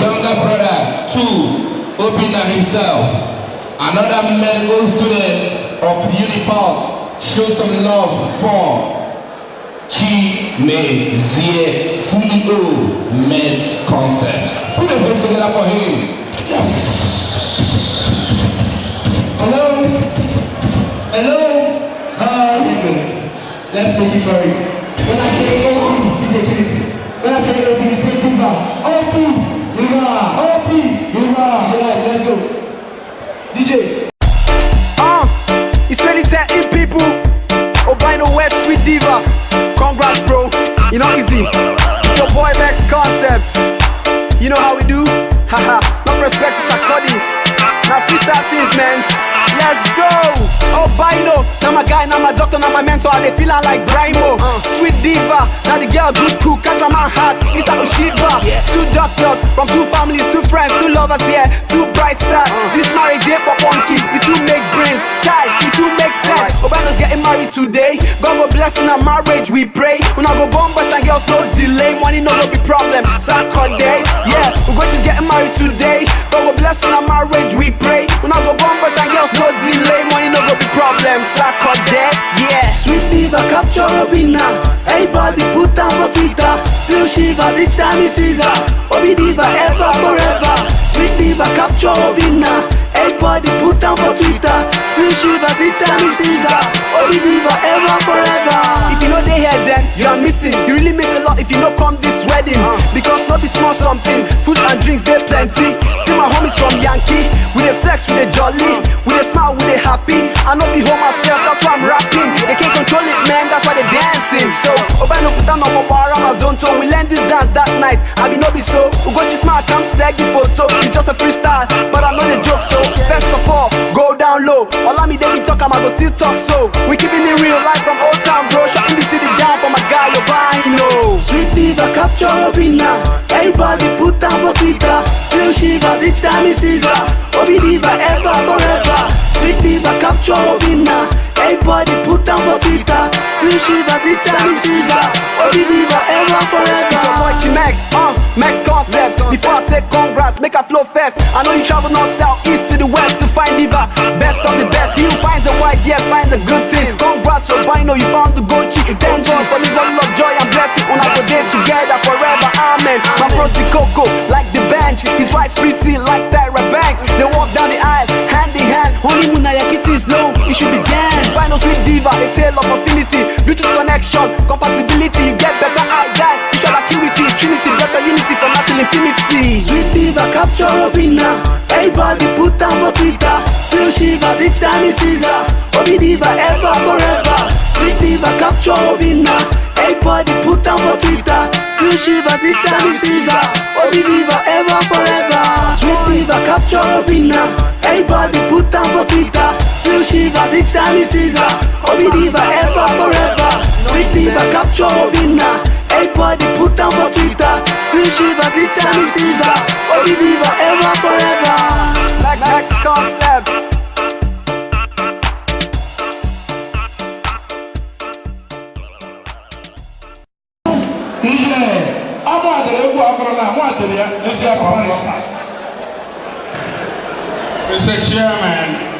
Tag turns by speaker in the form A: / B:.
A: younger brother, 2, Obinna himself. Another medical student of Unipart, show some love for Chimezie, CEO, Meds Concept. Put a voice together for him. Yes. Hello? Hello? How are you doing? Let's make it very. When I say when I say OP, you say Diva. OP! Let's go. DJ.
B: It's 2010 in people. Albino West, Sweet Diva. Congrats, bro. You know, easy. It's your boy Max Concept. You know how we do? Haha. Not respect to Sakodi. Now freestyle things, man. Let's go. Albino. Now my guy, now my doctor, now my mentor. They feeling like Brimo. Sweet Diva. Now the girl good cook. Catch my man heart. It's like Oshiva. 2 doctors from 2 families, 2 friends, 2 lovers here, 2 bright stars. This marriage they pop on key. It will make brains. Child, it will make sense. Albino's getting married today. God go bless in our marriage, we pray. When I go bomb boys and girls, no delay. Money no go be problem. Saturday, yeah. We go just getting married today. God go bless in our marriage, we pray. When I go bomb boys and girls, no delay. Money no go be problem. Saturday, yeah.
C: Sweet Diva capture Obinna. Everybody put down for Twitter. Still shivers each time he sees her. Obi Diva ever forever. Sweet Diva capture Obinna. Everybody put down for Twitter. Still shivers each time he sees her. Obi Diva ever forever.
B: If you know they here then, you are missing. You really miss a lot if you don't come this wedding. Because not be small something. Food and drinks they plenty. See my homies from Yankee. We dey flex, we dey jolly. We dey smile, we dey happy. I know be home myself, that's why I'm rapping. They can't control it, man, that's why they dancing. So, Obino put on my bar Amazon tone. We learn this dance that night. I be no be so. Ugochi smart, come seg the photo. It's just a freestyle, but I know the joke. So, first of all, go down low. All of me they be talk, I go still talk so. We keeping it real life from old town, bro. Shutting the city down for my guy, Albino.
C: Sweet Diva capture Obinna. Everybody put down for Twitter. Still shivers each time he sees her. Obi Diva ever forever. Sweet Diva capture Obinna. Everybody put down for Twitter. Still shivers each time he sees her. Obi Diva ever forever.
B: So much Max, Max Concept. Before I say congrats, make a flow fast. I know you travel north, south, east to the west to find Diva. Best of the best. He who finds a wife, yes, find a good thing. Congrats, Albino, you found the gold chick. Thank God for this bottle of joy and blessing. When I go there together forever, amen. My bros the cocoa, like the bench. His wife pretty, like Tyra Banks. They walk down the aisle, hand in hand. Honeymoon, your kitty is low, it should be jam. Albino, Sweet Diva, a tale of affinity. Bluetooth connection, compatibility. You get better out that. Visual acuity, Trinity, better unity from now till infinity.
C: Sweet Diva capture Obinna. Everybody put down for Twitter. Still shivers each time he sees her. Obi Diva ever forever. Sweet Diva capture Obinna. Everybody put down for Twitter. Still shivers each time he sees her. Obi Diva ever forever. Sweet Diva capture Obinna. Everybody put down for Twitter. Still shivers each time he sees her. Obi Diva ever forever. Sweet Diva capture Obinna. Everybody put down for Twitter. Still shivers each time he sees her. Obi Diva ever forever.
B: Max Concept.
D: Mr. Chairman,